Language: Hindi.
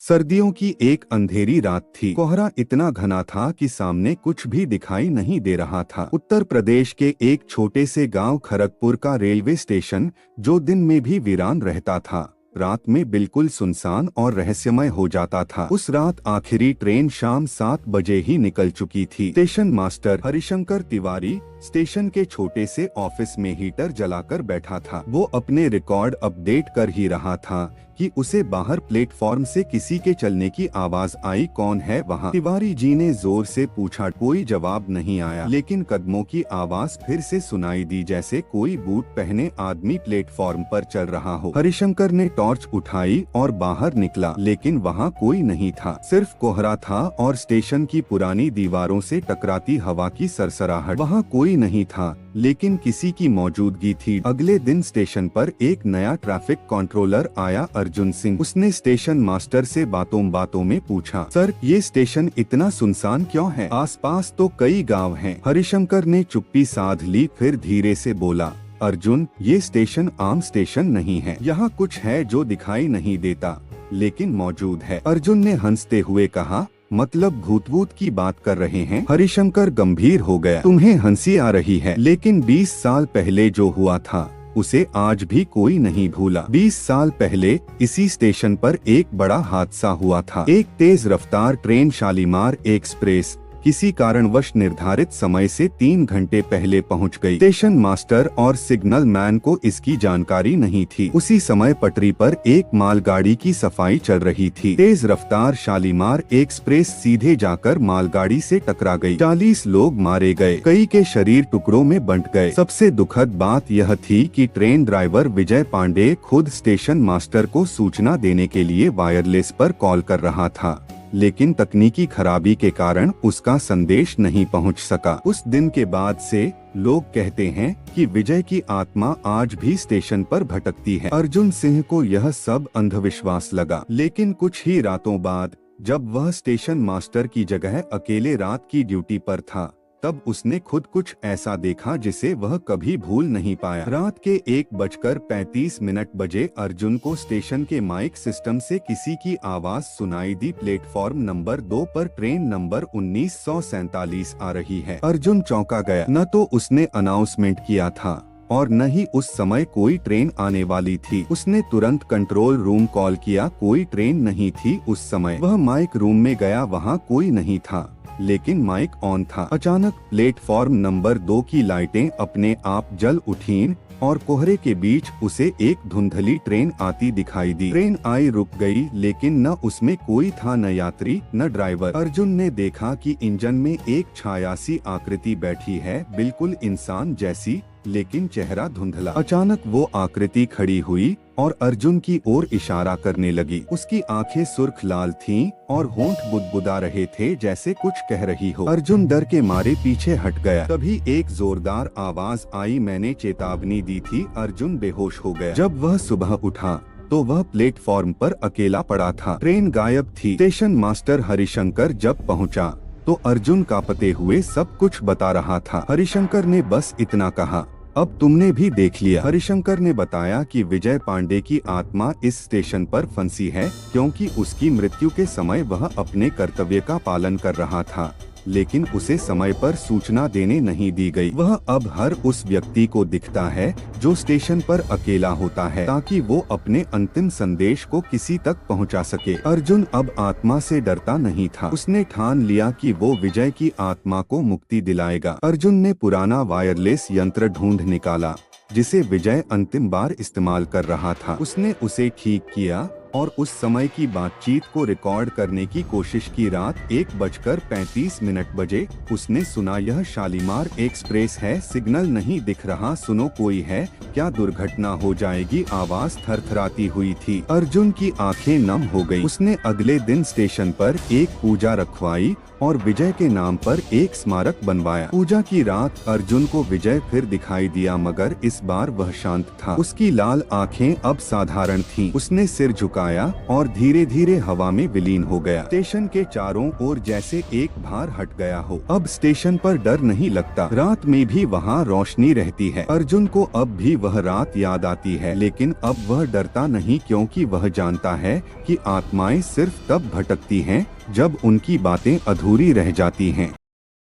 सर्दियों की एक अंधेरी रात थी। कोहरा इतना घना था कि सामने कुछ भी दिखाई नहीं दे रहा था। उत्तर प्रदेश के एक छोटे से गांव खड़गपुर का रेलवे स्टेशन, जो दिन में भी वीरान रहता था, रात में बिल्कुल सुनसान और रहस्यमय हो जाता था। उस रात आखिरी ट्रेन शाम 7 बजे ही निकल चुकी थी। Station master Harishankar Tiwari station के छोटे से ऑफिस में हीटर जलाकर बैठा था। वो अपने रिकॉर्ड अपडेट कर ही रहा था कि उसे बाहर प्लेटफॉर्म से किसी के चलने की आवाज आई। कौन है वहाँ? तिवारी जी ने जोर से पूछा। कोई जवाब नहीं आया, लेकिन कदमों की आवाज फिर से सुनाई दी, जैसे कोई बूट पहने आदमी प्लेटफॉर्म पर चल रहा हो। हरिशंकर ने टॉर्च उठाई और बाहर निकला, लेकिन वहाँ कोई नहीं था। सिर्फ कोहरा था और स्टेशन की पुरानी दीवारों से टकराती हवा की सरसराहट। वहाँ कोई नहीं था, लेकिन किसी की मौजूदगी थी। अगले दिन स्टेशन पर एक नया ट्रैफिक कंट्रोलर आया, अर्जुन सिंह। उसने स्टेशन मास्टर से बातों बातों में पूछा, सर, ये स्टेशन इतना सुनसान क्यों है? आसपास तो कई गांव हैं। हरिशंकर ने चुप्पी साध ली, फिर धीरे से बोला, अर्जुन, ये स्टेशन आम स्टेशन नहीं है। यहाँ कुछ है जो दिखाई नहीं देता, लेकिन मौजूद है। अर्जुन ने हंसते हुए कहा, मतलब भूत की बात कर रहे हैं? हरिशंकर गंभीर हो गया। तुम्हें हंसी आ रही है, लेकिन 20 साल पहले जो हुआ था उसे आज भी कोई नहीं भूला। 20 साल पहले इसी स्टेशन पर एक बड़ा हादसा हुआ था। एक तेज रफ्तार ट्रेन शालीमार एक्सप्रेस किसी कारणवश निर्धारित समय से 3 घंटे पहले पहुंच गई। स्टेशन मास्टर और सिग्नल मैन को इसकी जानकारी नहीं थी। उसी समय पटरी पर एक मालगाड़ी की सफाई चल रही थी। तेज रफ्तार शालीमार एक्सप्रेस सीधे जाकर मालगाड़ी से टकरा गई। 40 लोग मारे गए, कई के शरीर टुकड़ों में बंट गए। सबसे दुखद बात यह थी कि ट्रेन ड्राइवर विजय पांडे खुद स्टेशन मास्टर को सूचना देने के लिए वायरलेस पर कॉल कर रहा था, लेकिन तकनीकी खराबी के कारण उसका संदेश नहीं पहुंच सका। उस दिन के बाद से लोग कहते हैं कि विजय की आत्मा आज भी स्टेशन पर भटकती है। अर्जुन सिंह को यह सब अंधविश्वास लगा, लेकिन कुछ ही रातों बाद जब वह स्टेशन मास्टर की जगह अकेले रात की ड्यूटी पर था, तब उसने खुद कुछ ऐसा देखा जिसे वह कभी भूल नहीं पाया। रात के 1:35 बजे अर्जुन को स्टेशन के माइक सिस्टम से किसी की आवाज सुनाई दी, प्लेटफॉर्म नंबर 2 पर ट्रेन नंबर 1947 आ रही है। अर्जुन चौंका गया। न तो उसने अनाउंसमेंट किया था और न ही उस समय कोई ट्रेन आने वाली थी। उसने तुरंत कंट्रोल रूम कॉल किया, कोई ट्रेन नहीं थी उस समय। वह माइक रूम में गया, वहाँ कोई नहीं था, लेकिन माइक ऑन था। अचानक प्लेटफॉर्म नंबर 2 की लाइटें अपने आप जल उठीं और कोहरे के बीच उसे एक धुंधली ट्रेन आती दिखाई दी। ट्रेन आई, रुक गई, लेकिन न उसमें कोई था, न यात्री न ड्राइवर। अर्जुन ने देखा कि इंजन में एक छायासी आकृति बैठी है, बिल्कुल इंसान जैसी, लेकिन चेहरा धुंधला। अचानक वो आकृति खड़ी हुई और अर्जुन की ओर इशारा करने लगी। उसकी आंखें सुर्ख लाल थीं और होंठ बुदबुदा रहे थे, जैसे कुछ कह रही हो। अर्जुन डर के मारे पीछे हट गया। तभी एक जोरदार आवाज आई, मैंने चेतावनी दी थी। अर्जुन बेहोश हो गया। जब वह सुबह उठा तो वह प्लेटफॉर्म पर अकेला पड़ा था। ट्रेन गायब थी। स्टेशन मास्टर हरिशंकर जब पहुंचा तो अर्जुन कांपते हुए सब कुछ बता रहा था। हरिशंकर ने बस इतना कहा, अब तुमने भी देख लिया। हरिशंकर ने बताया कि विजय पांडे की आत्मा इस स्टेशन पर फंसी है, क्योंकि उसकी मृत्यु के समय वह अपने कर्तव्य का पालन कर रहा था, लेकिन उसे समय पर सूचना देने नहीं दी गई। वह अब हर उस व्यक्ति को दिखता है जो स्टेशन पर अकेला होता है, ताकि वो अपने अंतिम संदेश को किसी तक पहुंचा सके। अर्जुन अब आत्मा से डरता नहीं था। उसने ठान लिया कि वो विजय की आत्मा को मुक्ति दिलाएगा। अर्जुन ने पुराना वायरलेस यंत्र ढूंढ निकाला, जिसे विजय अंतिम बार इस्तेमाल कर रहा था। उसने उसे ठीक किया और उस समय की बातचीत को रिकॉर्ड करने की कोशिश की। रात 1:35 बजे उसने सुना, यह शालीमार एक्सप्रेस है, सिग्नल नहीं दिख रहा, सुनो, कोई है क्या? दुर्घटना हो जाएगी। आवाज थरथराती हुई थी। अर्जुन की आंखें नम हो गई। उसने अगले दिन स्टेशन पर एक पूजा रखवाई और विजय के नाम पर एक स्मारक बनवाया। पूजा की रात अर्जुन को विजय फिर दिखाई दिया, मगर इस बार वह शांत था। उसकी लाल आंखें अब साधारण थीं। उसने सिर झुका झुकाया और धीरे धीरे हवा में विलीन हो गया। स्टेशन के चारों ओर जैसे एक भार हट गया हो। अब स्टेशन पर डर नहीं लगता। रात में भी वहाँ रोशनी रहती है। अर्जुन को अब भी वह रात याद आती है, लेकिन अब वह डरता नहीं, क्योंकि वह जानता है कि आत्माएं सिर्फ तब भटकती हैं जब उनकी बातें अधूरी रह जाती हैं।